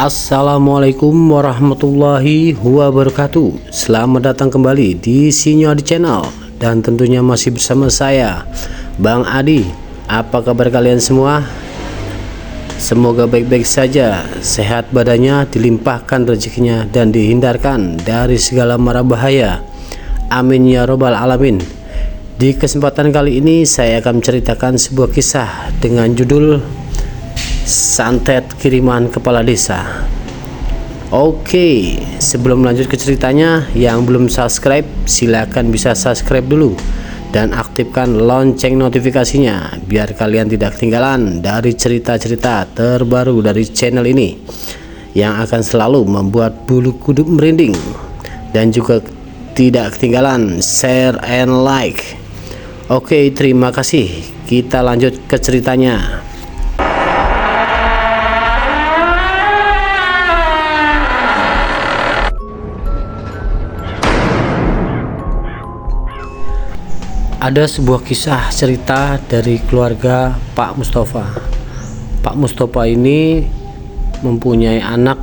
Assalamualaikum warahmatullahi wabarakatuh. Selamat datang kembali di Sinyo Adi Channel, dan tentunya masih bersama saya, Bang Adi. Apa kabar kalian semua? Semoga baik-baik saja, sehat badannya, dilimpahkan rezekinya, dan dihindarkan dari segala mara bahaya. Amin ya robbal alamin. Di kesempatan kali ini saya akan menceritakan sebuah kisah dengan judul Santet Kiriman Kepala Desa. Oke, sebelum lanjut ke ceritanya, yang belum subscribe silahkan bisa subscribe dulu dan aktifkan lonceng notifikasinya biar kalian tidak ketinggalan dari cerita-cerita terbaru dari channel ini yang akan selalu membuat bulu kuduk merinding, dan juga tidak ketinggalan share and like. Oke, terima kasih. Kita lanjut ke ceritanya. Ada sebuah kisah cerita dari keluarga Pak Mustafa. Pak Mustafa ini mempunyai anak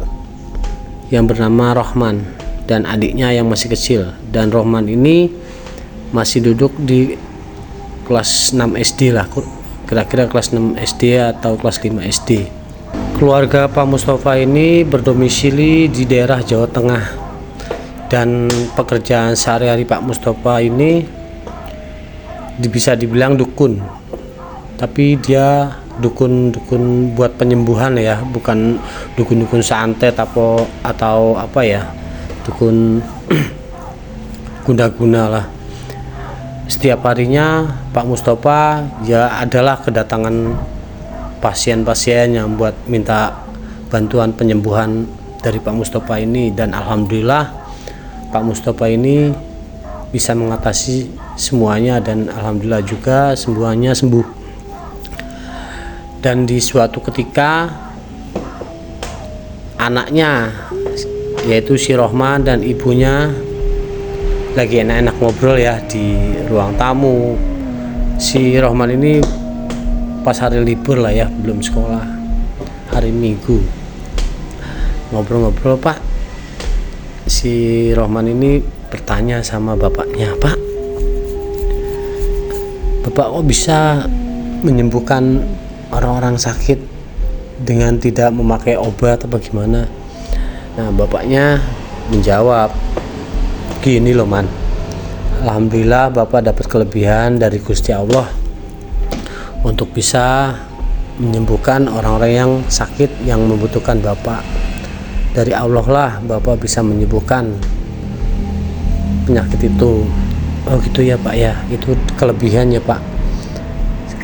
yang bernama Rohman dan adiknya yang masih kecil, dan Rohman ini masih duduk di kelas 6 SD lah, kira-kira kelas 6 SD atau kelas 5 SD. Keluarga Pak Mustafa ini berdomisili di daerah Jawa Tengah, dan pekerjaan sehari-hari Pak Mustafa ini bisa dibilang dukun, tapi dia dukun buat penyembuhan ya, bukan dukun santet atau apa ya, dukun guna-guna lah. Setiap harinya Pak Mustafa ya adalah kedatangan pasien-pasien yang buat minta bantuan penyembuhan dari Pak Mustafa ini, dan alhamdulillah Pak Mustafa ini bisa mengatasi semuanya, dan alhamdulillah juga semuanya sembuh. Dan di suatu ketika anaknya, yaitu si Rohman, dan ibunya lagi enak-enak ngobrol ya di ruang tamu. Si Rohman ini pas hari libur lah ya, belum sekolah, hari Minggu, ngobrol-ngobrol. Pak, si Rohman ini bertanya sama bapaknya, "Pak, Bapak kok bisa menyembuhkan orang-orang sakit dengan tidak memakai obat atau bagaimana?" Nah, bapaknya menjawab, "Gini loh Man, alhamdulillah Bapak dapat kelebihan dari Gusti Allah untuk bisa menyembuhkan orang-orang yang sakit yang membutuhkan Bapak. Dari Allah lah Bapak bisa menyembuhkan penyakit itu." "Oh gitu ya Pak ya, itu kelebihannya Pak,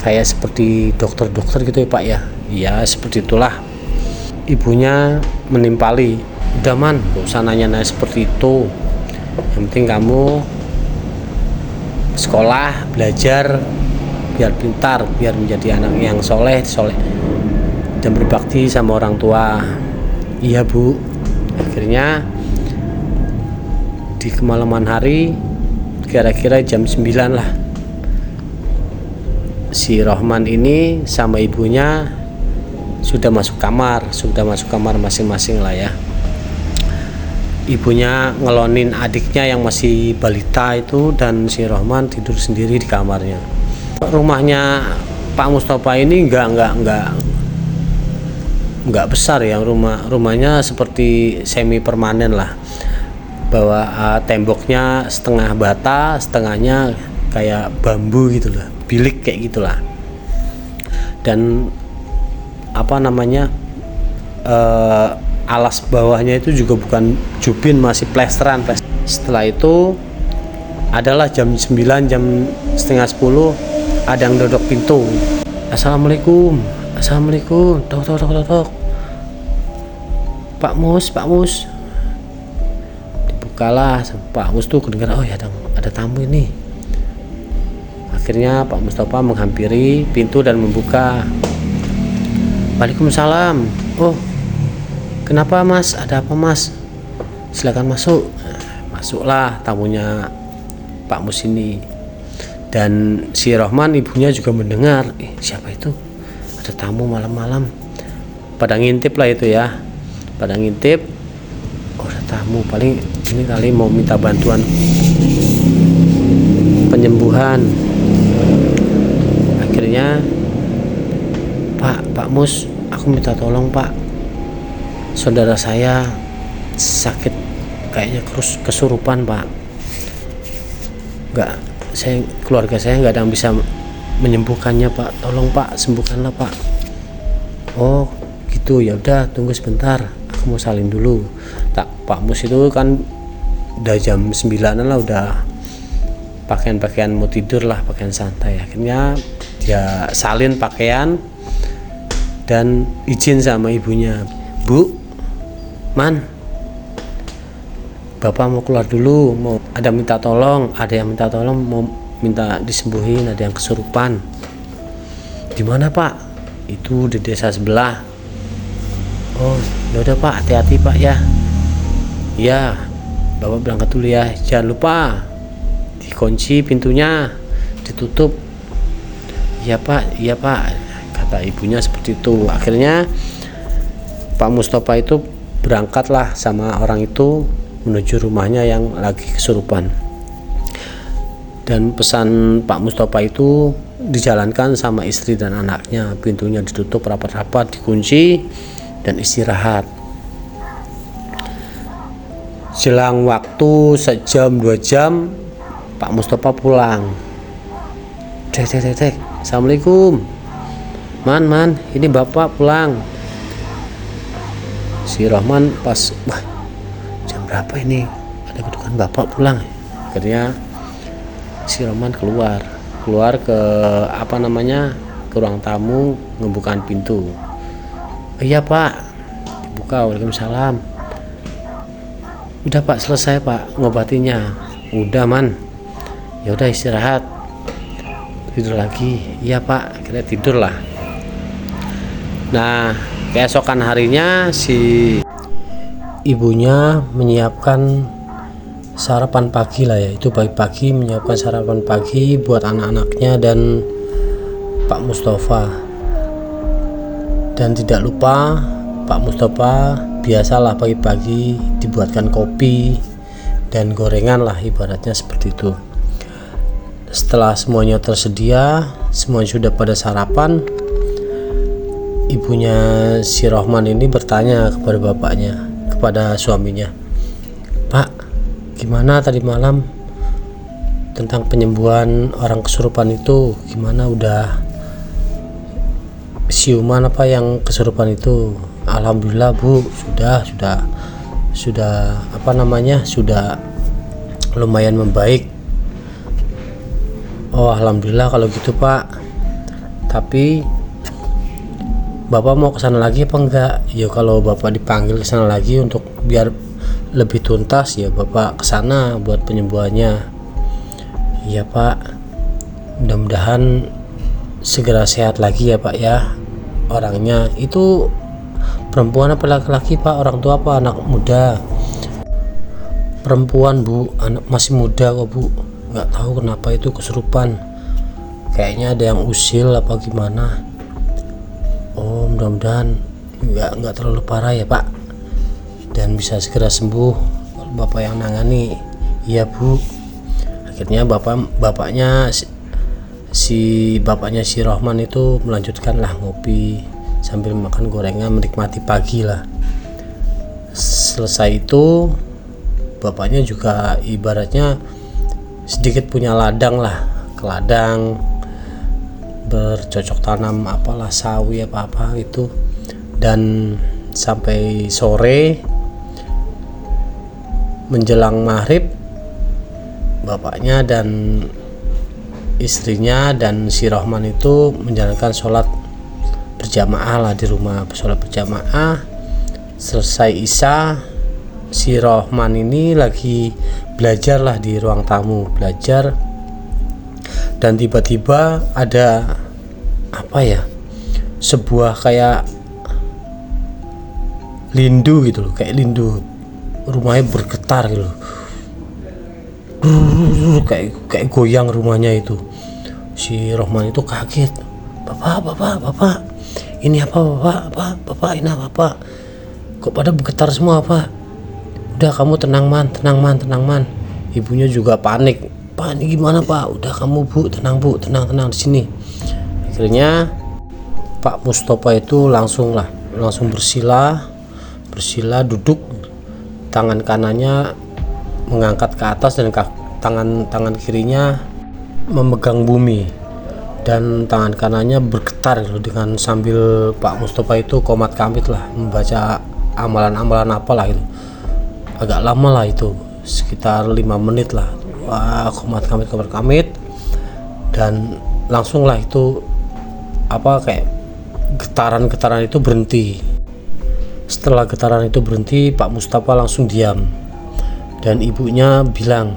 kayak seperti dokter-dokter gitu ya Pak ya?" "Iya seperti itulah." Ibunya menimpali, "Udah Man, gak usah nanya-nanya seperti itu, yang penting kamu sekolah, belajar biar pintar, biar menjadi anak yang soleh dan berbakti sama orang tua." "Iya Bu." Akhirnya di kemalaman hari, kira-kira jam 9 lah, si Rohman ini sama ibunya sudah masuk kamar masing-masing lah ya. Ibunya ngelonin adiknya yang masih balita itu, dan si Rohman tidur sendiri di kamarnya. Rumahnya Pak Mustafa ini nggak besar ya, rumahnya seperti semi permanen lah, bahwa temboknya setengah bata, setengahnya kayak bambu gitu loh, bilik kayak gitulah. Dan apa namanya, alas bawahnya itu juga bukan jubin, masih plesteran. Setelah itu adalah jam 9, jam setengah 10 ada yang dodok pintu. Assalamualaikum, assalamualaikum, tok. Pak Mus. Dibukalah. Pak Mus tuh kedengar, oh ya ada tamu ini. Akhirnya Pak Mustafa menghampiri pintu dan membuka. Waalaikumsalam. Oh, kenapa Mas? Ada apa Mas? Silakan masuk. Masuklah tamunya Pak Mus ini. Dan si Rohman ibunya juga mendengar, siapa itu? Ada tamu malam-malam. Pada ngintip lah itu ya. Pada ngintip, oh ada tamu, paling ini kali mau minta bantuan penyembuhan. Akhirnya, Pak Mus, aku minta tolong Pak, saudara saya sakit, kayaknya kesurupan Pak. Keluarga saya nggak ada yang bisa menyembuhkannya Pak, tolong Pak, sembuhkanlah Pak. Oh gitu, ya udah tunggu sebentar, aku mau salin dulu. Pak Mus itu kan udah jam 9 lah, udah pakaian mau tidur lah, pakaian santai. Akhirnya dia salin pakaian dan izin sama ibunya, Bu, Man, Bapak mau keluar dulu, ada yang minta tolong, mau minta disembuhin, ada yang kesurupan. Di mana Pak? Itu di desa sebelah. Oh ya udah Pak, hati-hati Pak ya. Ya, Bapak berangkat dulu ya, jangan lupa dikunci pintunya, ditutup. Iya Pak, kata ibunya seperti itu. Akhirnya Pak Mustafa itu berangkatlah sama orang itu menuju rumahnya yang lagi kesurupan. Dan pesan Pak Mustafa itu dijalankan sama istri dan anaknya. Pintunya ditutup rapat-rapat, dikunci, dan istirahat. Jelang waktu sejam 2 jam, Pak Mustafa pulang. Tek. Assalamualaikum. Man, ini Bapak pulang. Si Rahman pas, wah, jam berapa ini? Ada kedudukan Bapak pulang. Akhirnya si Rahman keluar ke ke ruang tamu, ngebukain pintu. Iya Pak, dibuka. Waalaikumsalam. Udah Pak, selesai Pak ngobatinya. Udah Man, ya udah istirahat, tidur lagi. Iya Pak, kita tidur lah. Nah, keesokan harinya si ibunya menyiapkan sarapan pagi lah ya, itu pagi-pagi menyiapkan sarapan pagi buat anak-anaknya dan Pak Mustafa. Dan tidak lupa Pak Mustafa biasalah pagi-pagi dibuatkan kopi dan gorengan lah, ibaratnya seperti itu. Setelah semuanya tersedia, semuanya sudah pada sarapan, ibunya si Rohman ini bertanya kepada bapaknya, kepada suaminya, Pak, gimana tadi malam tentang penyembuhan orang kesurupan itu? Gimana, udah siuman apa yang kesurupan itu? Alhamdulillah Bu, sudah lumayan membaik. Oh alhamdulillah kalau gitu Pak, tapi Bapak mau kesana lagi apa enggak? Ya kalau Bapak dipanggil kesana lagi untuk biar lebih tuntas, ya Bapak kesana buat penyembuhannya. Iya Pak, mudah-mudahan segera sehat lagi ya Pak ya. Orangnya itu perempuan apa laki-laki Pak? Orang tua apa anak muda? Perempuan Bu, anak masih muda kok Bu. Nggak tahu kenapa itu kesurupan, kayaknya ada yang usil apa gimana. Oh mudah-mudahan nggak terlalu parah ya Pak, dan bisa segera sembuh kalau Bapak yang nangani. Iya Bu. Akhirnya bapaknya si Rohman itu melanjutkan lah ngopi sambil makan gorengan, menikmati pagi lah. Selesai itu bapaknya juga ibaratnya sedikit punya ladang lah, ke ladang bercocok tanam apalah sawi apa itu. Dan sampai sore menjelang maghrib bapaknya dan istrinya dan si Rohman itu menjalankan sholat berjamaah lah di rumah. Sholat berjamaah selesai isya, si Rohman ini lagi belajar lah di ruang tamu, belajar. Dan tiba-tiba ada apa ya, sebuah kayak lindu gitu loh, kayak lindu, rumahnya bergetar gitu loh, kayak goyang rumahnya itu. Si Rohman itu kaget, bapak ini apa, bapak ini apa, Pak? Kok pada bergetar semua, Pak? Udah kamu tenang man. Ibunya juga panik, Pak ini gimana, Pak? Udah kamu Bu, tenang di sini. Akhirnya Pak Mustofa itu langsung bersila duduk, tangan kanannya mengangkat ke atas dan tangan kirinya memegang bumi, dan tangan kanannya bergetar dengan sambil Pak Mustofa itu komat kamit lah membaca amalan-amalan apalah itu. Agak lama lah itu, sekitar 5 menit lah. Wah, komat kamit dan langsung lah itu apa, kayak getaran itu berhenti. Setelah getaran itu berhenti, Pak Mustofa langsung diam dan ibunya bilang,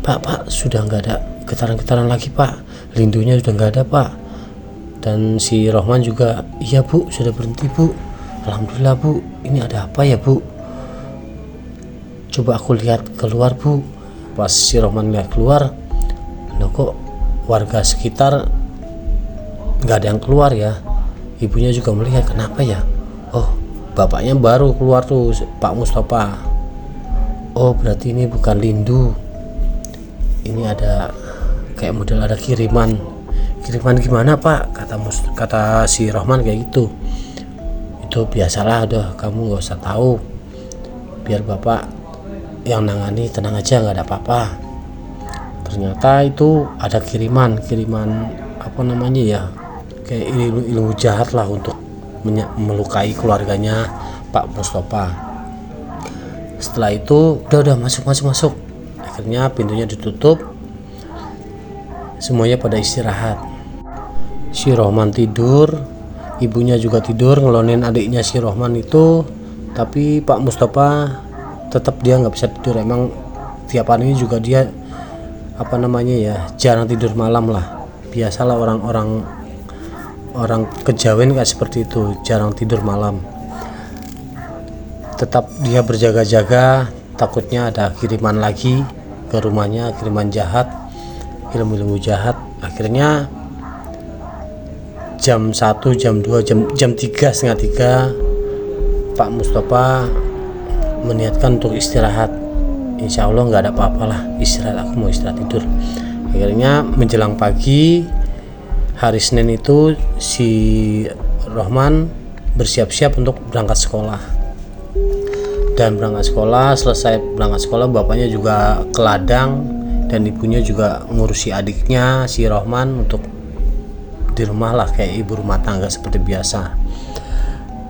Pak sudah nggak ada getaran lagi, Pak, lindunya sudah nggak ada, Pak. Dan si Rohman juga, iya Bu, sudah berhenti Bu, alhamdulillah Bu. Ini ada apa ya Bu? Coba aku lihat keluar Bu. Pas si Rohman lihat keluar, loh kok warga sekitar nggak ada yang keluar ya. Ibunya juga melihat, kenapa ya? Oh, bapaknya baru keluar tuh, Pak Mustofa. Oh, berarti ini bukan lindu, ini ada kayak model ada kiriman gimana Pak? Kata si Rohman kayak gitu. Itu biasalah, udah kamu gak usah tahu, biar bapak yang nangani, tenang aja, nggak ada apa-apa. Ternyata itu ada kiriman apa namanya ya, kayak ilmu jahat lah untuk melukai keluarganya Pak Mustofa. Setelah itu udah masuk. Akhirnya pintunya ditutup, semuanya pada istirahat. Si Rohman tidur, ibunya juga tidur ngelonin adiknya si Rohman itu. Tapi Pak Mustofa tetap dia nggak bisa tidur. Emang tiap hari ini juga dia apa namanya ya, jarang tidur malam lah. Biasalah orang kejawen kayak seperti itu, jarang tidur malam. Tetap dia berjaga-jaga, takutnya ada kiriman lagi ke rumahnya, kiriman jahat, ilmu jahat. Akhirnya jam 1, jam 2, jam 3, setengah 3 Pak Mustofa meniatkan untuk istirahat. Insya Allah nggak ada apa-apalah, istirahat, aku mau istirahat tidur. Akhirnya menjelang pagi hari Senin itu si Rohman bersiap-siap untuk berangkat sekolah. Dan selesai berangkat sekolah, bapaknya juga ke ladang dan ibunya juga ngurusi adiknya si Rohman untuk di rumah lah, kayak ibu rumah tangga seperti biasa.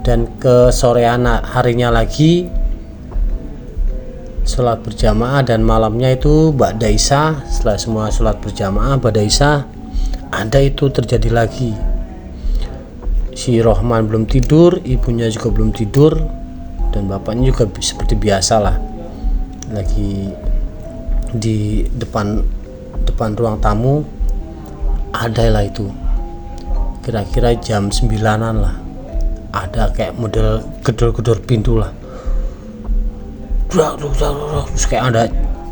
Dan ke sorean harinya lagi sholat berjamaah, dan malamnya itu ba'da isya, setelah semua sholat berjamaah ba'da isya, ada itu terjadi lagi. Si Rohman belum tidur, ibunya juga belum tidur, dan bapaknya juga seperti biasa lah, lagi di depan ruang tamu. Ada lah itu kira-kira jam 9-an lah, ada kayak model gedor-gedor pintu lah, terus kayak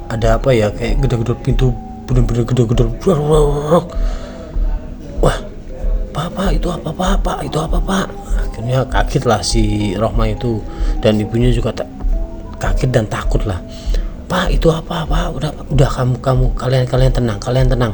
ada apa ya, kayak gedor-gedor pintu, bener-bener gedor-gedor. Wah, Pak, itu apa Pak? Akhirnya kaget lah si Rohman itu, dan ibunya juga kaget dan takut lah. Pak, itu apa? Udah kamu kalian tenang.